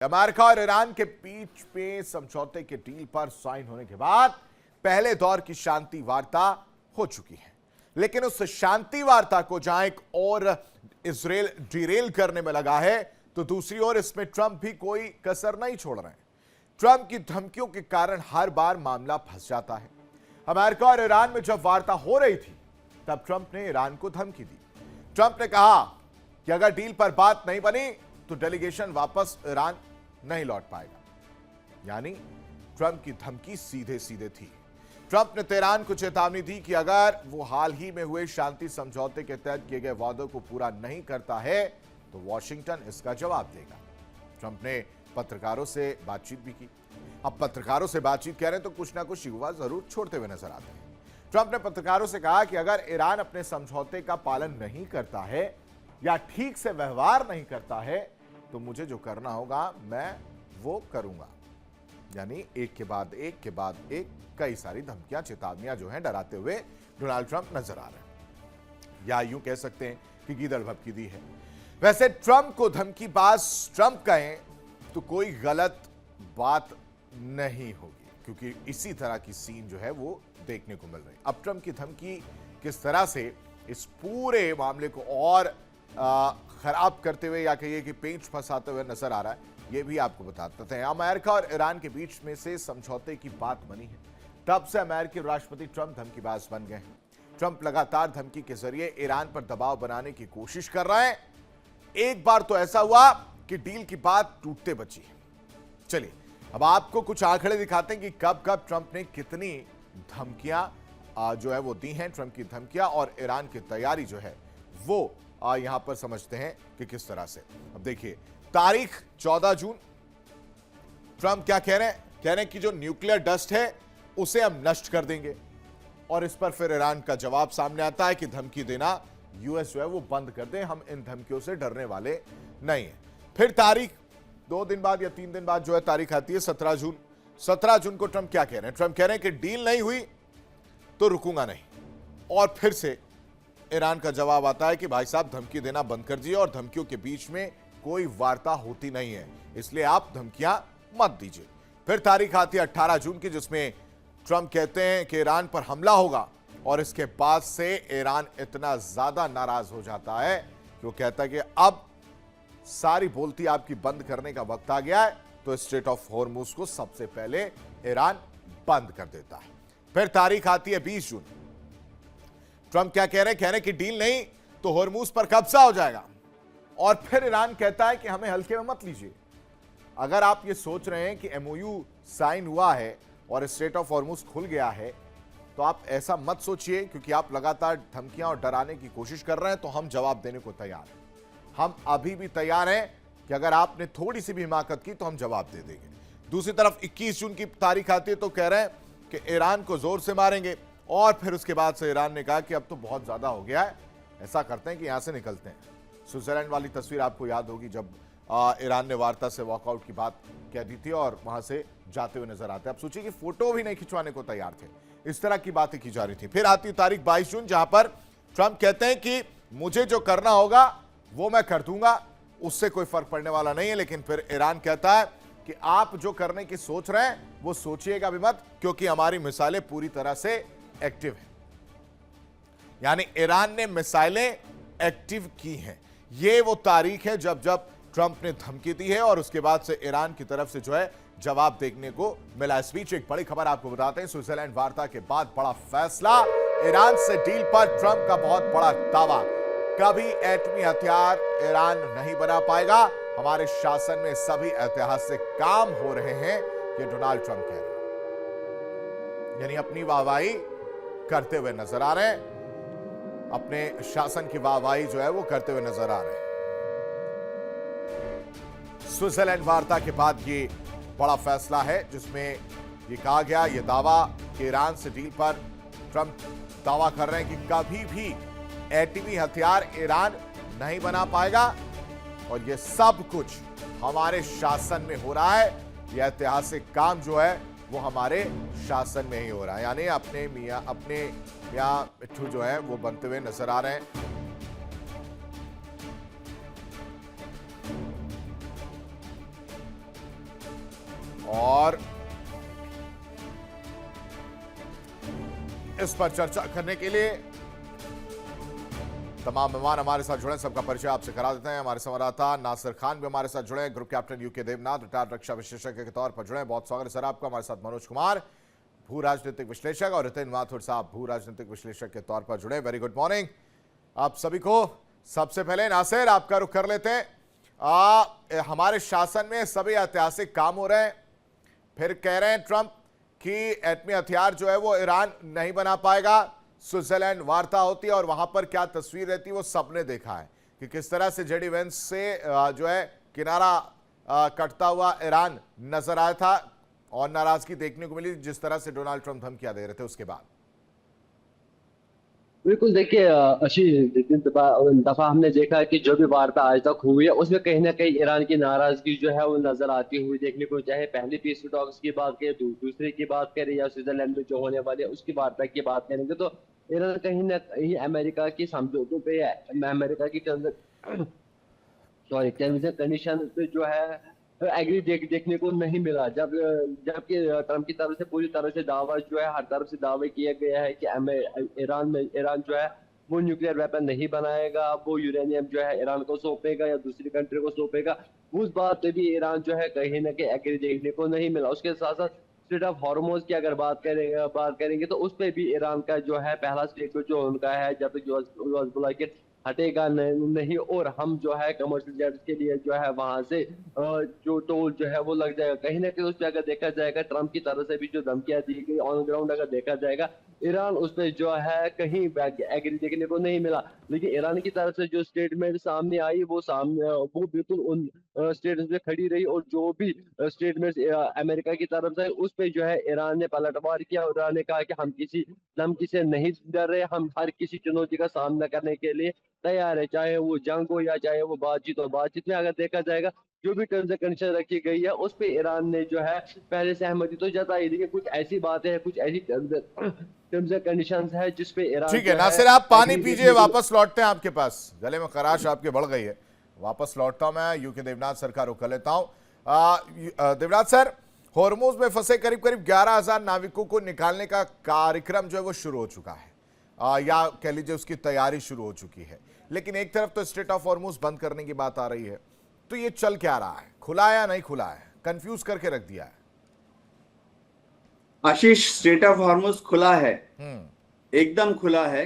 America और Iran के बीच में समझौते के डील पर साइन होने के बाद पहले दौर की शांति वार्ता हो चुकी है, लेकिन उस शांति वार्ता को जहां एक और इजराइल डिरेल करने में लगा है, तो दूसरी ओर इसमें ट्रंप भी कोई कसर नहीं छोड़ रहे हैं। ट्रंप की धमकियों के कारण हर बार मामला फंस जाता है। अमेरिका और ईरान में जब वार्ता हो रही थी, तब ट्रंप ने ईरान को धमकी दी। ट्रंप ने कहा कि अगर डील पर बात नहीं बनी तो डेलीगेशन वापस ईरान नहीं लौट पाएगा। यानी ट्रंप की धमकी सीधे सीधे थी। ट्रंप ने तेहरान को चेतावनी दी कि अगर वो हाल ही में हुए शांति समझौते के तहत किए गए वादों को पूरा नहीं करता है तो वॉशिंगटन इसका जवाब देगा। ट्रंप ने पत्रकारों से बातचीत भी की। अब पत्रकारों से बातचीत कह रहे हैं तो कुछ ना कुछ युवा जरूर छोड़ते हुए नजर आते हैं। ट्रंप ने पत्रकारों से कहा कि अगर ईरान अपने समझौते का पालन नहीं करता है या ठीक से व्यवहार नहीं करता है तो मुझे जो करना होगा मैं वो करूंगा। यानी एक के बाद एक कई सारी धमकियां, चेतावनियां जो हैं डराते हुए डोनाल्ड ट्रंप नजर आ रहे हैं, या यूं कह सकते हैं कि गीदड़ भभकी दी है। वैसे ट्रंप को धमकीबाज ट्रंप कहें तो कोई गलत बात नहीं होगी, क्योंकि इसी तरह की सीन जो है वो देखने को मिल रही है। अब ट्रंप की धमकी किस तरह से इस पूरे मामले को और खराब करते हुए या कहिए कि पेंच फंसाते हुए नजर आ रहा है, ये भी आपको बताते हैं। अमेरिका और ईरान के बीच में से समझौते की बात बनी है, तब से अमेरिकी राष्ट्रपति ट्रंप धमकीबाज बन गए हैं। ट्रंप लगातार धमकी के जरिए ईरान पर दबाव बनाने की कोशिश कर रहे हैं। एक बार तो ऐसा हुआ कि डील की बात टूटते बची। चलिए अब आपको कुछ आंकड़े दिखाते हैं कि कब कब ट्रंप ने कितनी धमकियां जो है वो दी हैं। ट्रंप की धमकियां और ईरान की तैयारी जो है वो यहां पर समझते हैं कि किस तरह से। अब देखिए तारीख 14 जून, ट्रंप क्या कह रहे हैं? कह रहे हैं कि जो न्यूक्लियर डस्ट है उसे हम नष्ट कर देंगे, और इस पर फिर ईरान का जवाब सामने आता है कि धमकी देना यूएस जो है वो बंद कर दे, हम इन धमकियों से डरने वाले नहीं है। फिर तारीख 2 दिन बाद या 3 दिन बाद जो है तारीख आती है 17 जून। 17 जून को ट्रंप क्या कह रहे हैं? ट्रंप कह रहे हैं कि डील नहीं हुई तो रुकूंगा नहीं, और फिर से ईरान का जवाब आता है कि भाई साहब धमकी देना बंद कर दिए और धमकियों के बीच में कोई वार्ता होती नहीं है, इसलिए आप धमकियां मत दीजिए। फिर तारीख आती है 18 जून की, जिसमें ट्रंप कहते हैं कि ईरान पर हमला होगा, और इसके बाद से ईरान इतना ज्यादा नाराज हो जाता है कि वो कहता है कि अब सारी बोलती आपकी बंद करने का वक्त आ गया है, तो स्ट्रेट ऑफ हॉर्मुज को सबसे पहले ईरान बंद कर देता है। फिर तारीख आती है 20 जून। ट्रंप क्या कह रहे हैं? कह रहे हैं कि डील नहीं तो हॉर्मुज पर कब्जा हो जाएगा, और फिर ईरान कहता है कि हमें हल्के में मत लीजिए। अगर आप ये सोच रहे हैं कि एमओयू साइन हुआ है और स्ट्रेट ऑफ हॉर्मुज खुल गया है, तो आप ऐसा मत सोचिए, क्योंकि आप लगातार धमकियां और डराने की कोशिश कर रहे हैं। तो हम जवाब देने को तैयार हैं। हम अभी भी तैयार हैं कि अगर आपने थोड़ी सी भी हिमाकत की तो हम जवाब दे देंगे। दूसरी तरफ 21 जून की तारीख आती है तो कह रहे हैं कि ईरान को जोर से मारेंगे, और फिर उसके बाद से ईरान ने कहा कि अब तो बहुत ज्यादा हो गया है, ऐसा करते हैं कि यहां से निकलते हैं। स्विट्जरलैंड वाली तस्वीर आपको याद होगी, जब ईरान ने वार्ता से वॉकआउट की बात कह दी थी और वहां से जाते हुए नजर आते हैं। अब सोचिए कि फोटो भी नहीं खिंचवाने को तैयार थे, इस तरह की बातें की जा रही थी। फिर आती तारीख 22 जून, जहां पर ट्रंप कहते हैं कि मुझे जो करना होगा वो मैं कर दूंगा, उससे कोई फर्क पड़ने वाला नहीं है। लेकिन फिर ईरान कहता है कि आप जो करने की सोच रहे हैं वो सोचिएगा भी मत, क्योंकि हमारी मिसाइलें पूरी तरह से एक्टिव है। यानी ईरान ने मिसाइलें एक्टिव की हैं। ये वो तारीख है जब जब ट्रंप ने धमकी दी है, और उसके बाद से ईरान की तरफ से जो है जवाब देखने को मिला। इस बीच एक बड़ी खबर आपको बताते हैं। स्विट्जरलैंड वार्ता के बाद बड़ा फैसला, ईरान से डील पर ट्रंप का बहुत बड़ा दावा। कभी एटमी हथियार ईरान नहीं बना पाएगा, हमारे शासन में सभी ऐतिहासिक काम हो रहे हैं, ये डोनाल्ड ट्रंप कह रहे हैं। यानी अपनी वाहवाही करते हुए नजर आ रहे हैं, अपने शासन की वाहवाही जो है वो करते हुए नजर आ रहे हैं। स्विट्जरलैंड वार्ता के बाद ये बड़ा फैसला है, जिसमें ये कहा गया, ये दावा कि ईरान से डील पर ट्रंप दावा कर रहे हैं कि कभी भी एटमी हथियार ईरान नहीं बना पाएगा, और ये सब कुछ हमारे शासन में हो रहा है। यह ऐतिहासिक काम जो है वो हमारे शासन में ही हो रहा है। यानी अपने मियां मिट्ठू जो है वो बनते हुए नजर आ रहे हैं। इस पर चर्चा करने के लिए तमाम मेहमान हमारे साथ जुड़े, सबका परिचय आपसे करा देते हैं। हमारे संवाददाता नासिर खान भी हमारे साथ जुड़े, group captain UK Devnath, retired रक्षा विशेषज्ञ के तौर पर जुड़े। बहुत स्वागत है सर आपका। हमारे साथ मनोज कुमार, भू राजनीतिक विश्लेषक, और रितिन माथुर साहब, भू राजनीतिक विश्लेषक के तौर पर जुड़े। वेरी गुड मॉर्निंग आप सभी को। सबसे पहले नासिर, आपका रुख कर लेते हैं। हमारे शासन में सभी ऐतिहासिक काम हो रहे हैं, फिर कह रहे हैं ट्रंप कि एटमी हथियार जो है वो ईरान नहीं बना पाएगा। स्विट्जरलैंड वार्ता होती है और वहां पर क्या तस्वीर रहती है वो सबने देखा है कि किस तरह से जेडी वेंस से जो है किनारा कटता हुआ ईरान नजर आया था और नाराजगी देखने को मिली जिस तरह से डोनाल्ड ट्रंप धमकियां दे रहे थे उसके बाद। बिल्कुल, देखिए आशीष, जितनी दफा हमने देखा है कि जो भी वार्ता आज तक हुई है उसमें कहीं ना कहीं ईरान की नाराजगी जो है वो नजर आती हुई देखने को, चाहे पहली पीस टॉक्स की बात करें, दूसरे की बात करें, या स्विट्जरलैंड में जो होने वाली है उसकी वार्ता की बात करेंगे, तो ईरान कहीं ना कहीं अमेरिका की समझौतों पे, अमेरिका की सॉरी टर्म्स एंड कंडीशन पे जो है एग्री देखने को नहीं मिला। जबकि ट्रम्प की तरफ से पूरी तरह से दावा जो है, हर तरफ से दावे किया गया है कि ईरान जो है वो न्यूक्लियर वेपन नहीं बनाएगा, वो यूरेनियम जो है ईरान को सौंपेगा या दूसरी कंट्री को सौंपेगा। उस बात पे भी ईरान जो है कहीं ना कहीं एग्री देखने को नहीं मिला। उसके साथ साथ स्टेट ऑफ हॉर्मोज की अगर बात करेंगे तो उस पर भी ईरान का जो है पहला स्टेटमेंट जो उनका है, जब तक जो के हटेगा नहीं, और हम जो है कमर्शियल जेट्स के लिए जो है वहां से जो टोल जो है वो लग जाएगा। कहीं ना कहीं उस पर अगर देखा जाएगा ट्रम्प की तरफ से भी जो धमकियां दी गई ऑन ग्राउंड अगर देखा जाएगा, ईरान उस पर जो है कहीं एग्री देखने को नहीं मिला। लेकिन ईरान की तरफ से जो स्टेटमेंट सामने आई वो बिल्कुल उन स्टेटमेंट पे खड़ी रही, और जो भी स्टेटमेंट अमेरिका की तरफ से उस पर जो है ईरान ने पलटवार किया। ईरान ने कहा कि हम किसी धमकी से नहीं डर रहे, हम हर किसी चुनौती का सामना करने के लिए तैयार है, चाहे वो जंग हो या चाहे वो बातचीत हो। बातचीत में अगर देखा जाएगा जो भी टर्म्स एंड कंडीशन रखी गई है उस पे ईरान ने जो है पहले सहमति तो जताई, लेकिन कुछ ऐसी बातें हैं, कुछ ऐसी टर्म्स एंड कंडीशंस है जिस पे ईरान ठीक है नासिर, आप पानी पीजिए, वापस लौटते हैं आपके पास। गले में खराश आपके बढ़ गई है, वापस लौटता हूं मैं। यूके देवनाथ सर का रुख कर लेता हूं। देवनाथ सर, हॉर्मुज में फंसे करीब करीब 11,000 नाविकों को निकालने का कार्यक्रम जो है वो शुरू हो चुका है, या कह लीजिए उसकी तैयारी शुरू हो चुकी है। लेकिन एक तरफ तो स्ट्रेट ऑफ हॉर्मुज बंद करने की बात आ रही है, तो ये चल क्या रहा है? खुला है या नहीं खुला है? कंफ्यूज करके रख दिया है आशीष। स्ट्रेट ऑफ हॉर्मुज खुला है, एकदम खुला है।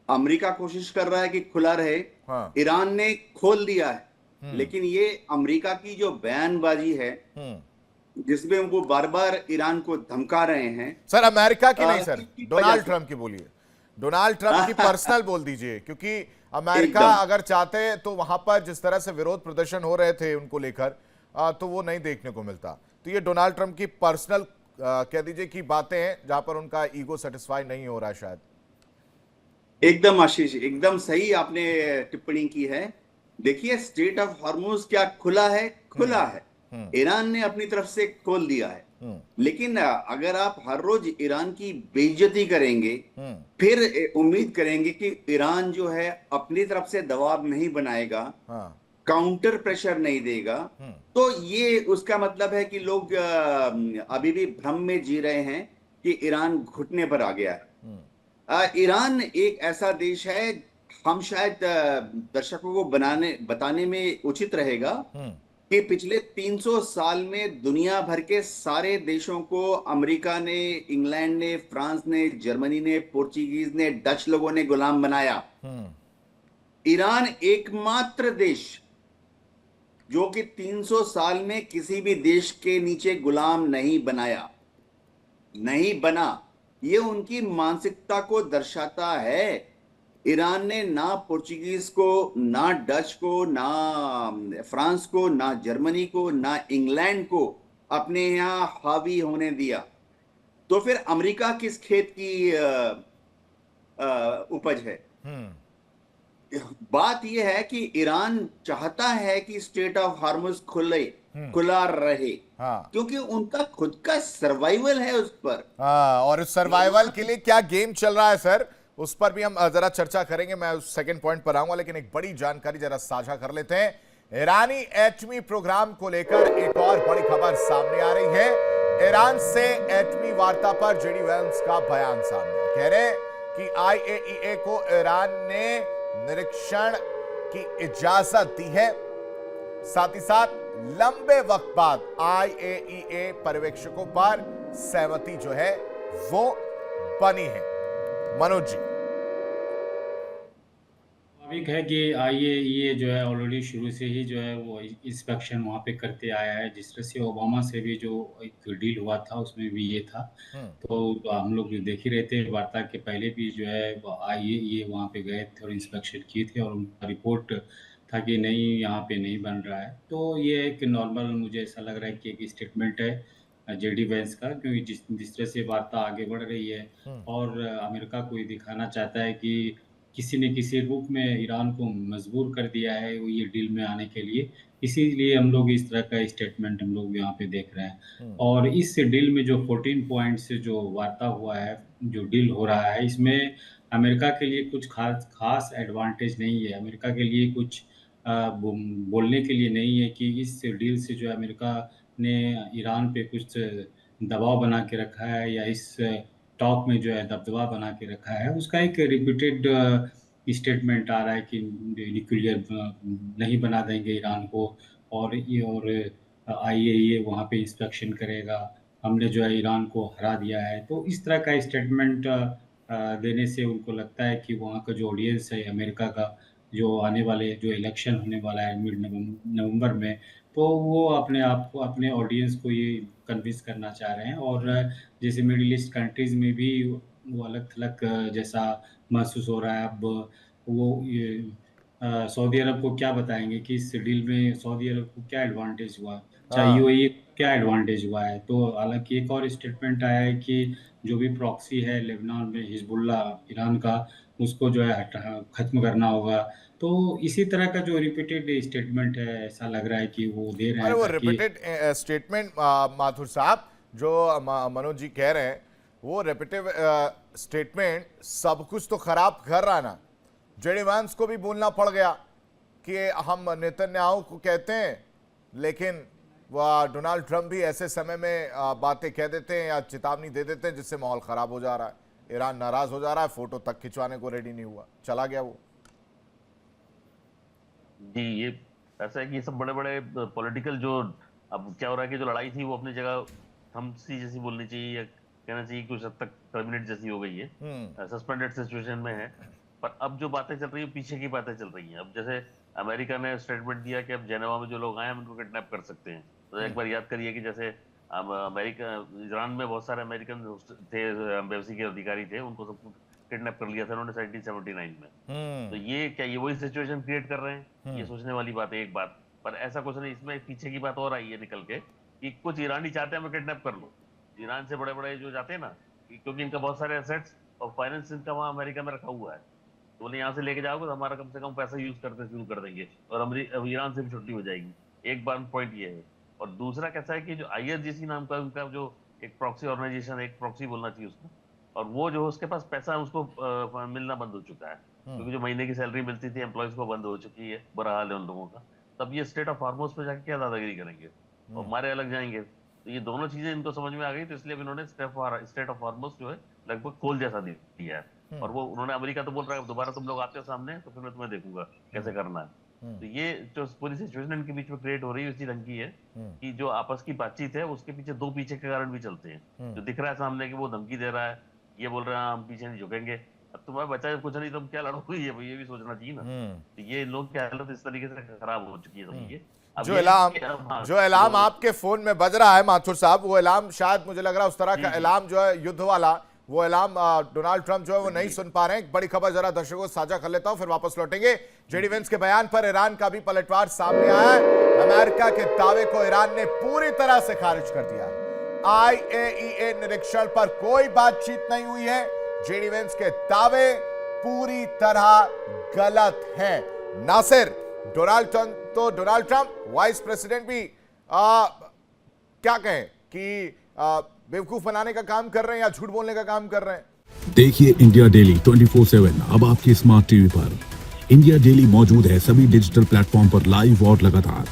अमेरिका कोशिश कर रहा है कि खुला रहे। हाँ। ईरान ने खोल दिया है, लेकिन ये अमेरिका की जो बयानबाजी है जिसमें वो बार बार ईरान को धमका रहे हैं। सर अमेरिका की नहीं सर, डोनाल्ड ट्रंप की बोलिए। डोनाल्ड ट्रंप की पर्सनल बोल दीजिए, क्योंकि अमेरिका अगर चाहते तो वहां पर जिस तरह से विरोध प्रदर्शन हो रहे थे उनको लेकर, तो वो नहीं देखने को मिलता। तो ये डोनाल्ड ट्रंप की पर्सनल कह दीजिए की बातें हैं जहां पर उनका ईगो सेटिस्फाई नहीं हो रहा है शायद। एकदम आशीष, एकदम सही आपने टिप्पणी की है। देखिए, स्ट्रेट ऑफ हॉर्मुज क्या खुला है? खुला है। ईरान ने अपनी तरफ से खोल दिया है, लेकिन अगर आप हर रोज ईरान की बेइज्जती करेंगे, फिर उम्मीद करेंगे कि ईरान जो है अपनी तरफ से दबाव नहीं बनाएगा, काउंटर प्रेशर नहीं देगा, तो ये उसका मतलब है कि लोग अभी भी भ्रम में जी रहे हैं कि ईरान घुटने पर आ गया है। ईरान एक ऐसा देश है, हम शायद दर्शकों को बताने में उचित रहेगा कि पिछले 300 साल में दुनिया भर के सारे देशों को अमेरिका ने, इंग्लैंड ने, फ्रांस ने, जर्मनी ने, पोर्चुगीज ने, डच लोगों ने गुलाम बनाया। ईरान एकमात्र देश जो कि 300 साल में किसी भी देश के नीचे गुलाम नहीं बना। ये उनकी मानसिकता को दर्शाता है। ईरान ने ना पोर्चुगीज को, ना डच को, ना फ्रांस को, ना जर्मनी को, ना इंग्लैंड को अपने यहां हावी होने दिया। तो फिर अमेरिका किस खेत की उपज है? बात यह है कि ईरान चाहता है कि स्ट्रेट ऑफ हार्मुज खुला रहे, क्योंकि उनका खुद का सर्वाइवल है उस पर। और उस सर्वाइवल के लिए क्या गेम चल रहा है सर, उस पर भी हम जरा चर्चा करेंगे। मैं उस सेकंड पॉइंट पर आऊंगा, लेकिन एक बड़ी जानकारी जरा साझा कर लेते हैं। ईरानी एटमी प्रोग्राम को लेकर एक और बड़ी खबर सामने आ रही है। ईरान से एटमी वार्ता पर जेडी वेंस का बयान सामने। कह रहे हैं कि IAEA को ईरान ने निरीक्षण की इजाजत दी है। साथ ही साथ लंबे वक्त बाद IAEA पर्यवेक्षकों पर सहमति जो है वो बनी है। मनोज जी, स्वाभाविक है कि IAEA जो है ऑलरेडी शुरू से ही जो है वो इंस्पेक्शन वहाँ पे करते आया है। जिस तरह से ओबामा से भी जो एक डील हुआ था उसमें भी ये था। तो हम लोग देख ही रहे थे, वार्ता के पहले भी जो है IAEA वहाँ पे गए थे और इंस्पेक्शन किए थे और उनका रिपोर्ट था कि नहीं, यहाँ पे नहीं बन रहा है। तो ये एक नॉर्मल, मुझे ऐसा लग रहा है कि एक स्टेटमेंट है जेडी वेंस का, क्योंकि जिस तरह से वार्ता आगे बढ़ रही है और अमेरिका को ये दिखाना चाहता है कि किसी न किसी रूप में ईरान को मजबूर कर दिया है वो ये डील में आने के लिए। इसीलिए हम लोग इस तरह का स्टेटमेंट हम लोग यहाँ पे देख रहे हैं। और इस डील में जो 14 पॉइंट से जो वार्ता हुआ है, जो डील हो रहा है, इसमें अमेरिका के लिए कुछ खास एडवांटेज नहीं है। अमेरिका के लिए कुछ बोलने के लिए नहीं है कि इस डील से जो अमेरिका ने ईरान पे कुछ दबाव बना के रखा है या इस टॉक में जो है दबदबा बना के रखा है। उसका एक रिपीटेड स्टेटमेंट आ रहा है कि न्यूक्लियर नहीं बना देंगे ईरान को, और IAEA वहाँ पे इंस्पेक्शन करेगा, हमने जो है ईरान को हरा दिया है। तो इस तरह का स्टेटमेंट देने से उनको लगता है कि वहाँ का जो ऑडियंस है अमेरिका का, जो आने वाले जो इलेक्शन होने वाला है मिड नवंबर में, तो वो अपने आप को, अपने ऑडियंस को ये कन्विंस करना चाह रहे हैं। और जैसे मिडिल ईस्ट कंट्रीज में भी वो अलग थलग जैसा महसूस हो रहा है। अब वो सऊदी अरब को क्या बताएंगे कि इस डील में सऊदी अरब को क्या एडवांटेज हुआ, चाहे UAE क्या एडवांटेज हुआ है। तो हालांकि एक और स्टेटमेंट आया है कि जो भी प्रॉक्सी है लेबनान में हिजबुल्ला ईरान का, उसको जो है खत्म करना होगा। तो इसी तरह का जो रिपीटेड स्टेटमेंट है, ऐसा लग रहा है कि वो दे रहे हैं। वो रिपीटेड स्टेटमेंट माथुर साहब जो मनोज जी कह रहे हैं, वो रिपीटेड स्टेटमेंट सब कुछ तो खराब कर रहा ना। जेडी वांस को भी बोलना पड़ गया कि हम नेतन्याहू को कहते हैं, लेकिन वह डोनाल्ड ट्रंप भी ऐसे समय में बातें कह देते हैं या चेतावनी दे देते हैं जिससे माहौल खराब हो जा रहा है। ईरान नाराज हो जा रहा है, फोटो तक खिंचवाने को रेडी नहीं हुआ, चला गया वो। जी, ये ऐसा है कि सब बड़े बड़े पॉलिटिकल जो अब क्या हो रहा है कि जो लड़ाई थी वो अपनी जगह थमसी जैसी बोलनी चाहिए या कहना चाहिए कुछ हद तक टर्मिनेट जैसी हो गई है, सस्पेंडेड सिचुएशन में है। पर अब जो बातें चल रही है पीछे की बातें चल रही हैं। अब जैसे अमेरिका ने स्टेटमेंट दिया कि अब जेनेवा में जो लोग आए हैं उनको किडनैप कर सकते हैं। तो एक बार याद करिए कि जैसे अमेरिका, ईरान में बहुत सारे अमेरिकन थे, एम्बेसी के अधिकारी थे, उनको सबको किडनैप कर लिया था उन्होंने 1979 में। तो ये क्या, ये वही सिचुएशन क्रिएट कर रहे हैं? ये सोचने वाली बात है एक बात। पर ऐसा कुछ नहीं, इसमें पीछे की बात और आई है निकल के कि कुछ ईरानी चाहते हैं मैं किडनैप कर लूं। ईरान से बड़े बड़े जो जाते हैं ना, क्योंकि इनका बहुत सारे एसेट्स और फाइनेंस इनका वहाँ अमेरिका में रखा हुआ है, तो बोले यहाँ से लेके जाओगे तो हमारा कम से कम पैसा यूज करते शुरू कर देंगे और ईरान से भी छुट्टी हो जाएगी। एक बार पॉइंट ये है। और दूसरा कैसा है कि जो IRGC नाम का उनका जो एक प्रॉक्सी ऑर्गेनाइजेशन, एक प्रॉक्सी बोलना चाहिए उसको, और वो जो उसके पास पैसा उसको मिलना बंद हो चुका है, क्योंकि जो महीने की सैलरी मिलती थी एम्प्लॉयज को बंद हो चुकी है। बुरा हाल है उन लोगों का। तब ये स्टेट ऑफ हॉर्मुज़ पे जाके क्या दादागिरी करेंगे और हमारे अलग जाएंगे। तो ये दोनों चीजें इनको समझ में आ गई, तो इसलिए इन्होंने स्टेट ऑफ हॉर्मुज़ जो है लगभग खोल जैसा दिया है। और वो उन्होंने, अमेरिका तो बोल रहा है दोबारा तुम लोग आते हो सामने तो फिर मैं तुम्हें देखूंगा कैसे करना है। तो ये जो पूरी सिचुएशन इनके बीच में क्रिएट हो रही है इसी ढंग की है कि जो आपस की बातचीत है उसके पीछे दो पीछे के कारण भी चलते हैं। जो दिख रहा है सामने कि वो धमकी दे रहा है, ये बोल रहा है हम पीछे नहीं झुकेंगे, अब तुम्हारा बच्चा कुछ नहीं तुम क्या लड़ोगे, ये भी सोचना चाहिए ना। तो ये लोग की हालत इस तरीके से खराब हो चुकी है समझिए। जो अलार्म आपके फोन में बज रहा है माथुर साहब, वो अलार्म शायद मुझे लग रहा है उस तरह का अलार्म जो है युद्ध वाला, वो अलार्म डोनाल्ड ट्रंप जो है वो नहीं सुन पा रहे हैं। बड़ी खबर जरा दर्शकों को साझा कर लेता हूं, फिर वापस लौटेंगे। जेडी वेंस के बयान पर ईरान का भी पलटवार सामने आया है। अमेरिका के दावे को ईरान ने पूरी तरह से खारिज कर दिया है। IAEA निरीक्षण पर कोई बातचीत नहीं हुई है। जेडी वेंस के दावे पूरी तरह गलत हैं। Nasir, Donald Trump vice president भी क्या कहें कि बेवकूफ बनाने का काम कर रहे हैं या झूठ बोलने का काम कर रहे हैं। देखिए इंडिया डेली 24/7 अब आपकी स्मार्ट टीवी पर। इंडिया डेली मौजूद है सभी डिजिटल प्लेटफॉर्म पर लाइव और लगातार।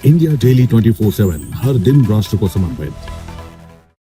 इंडिया डेली 24/7 हर दिन राष्ट्र को समर्पित।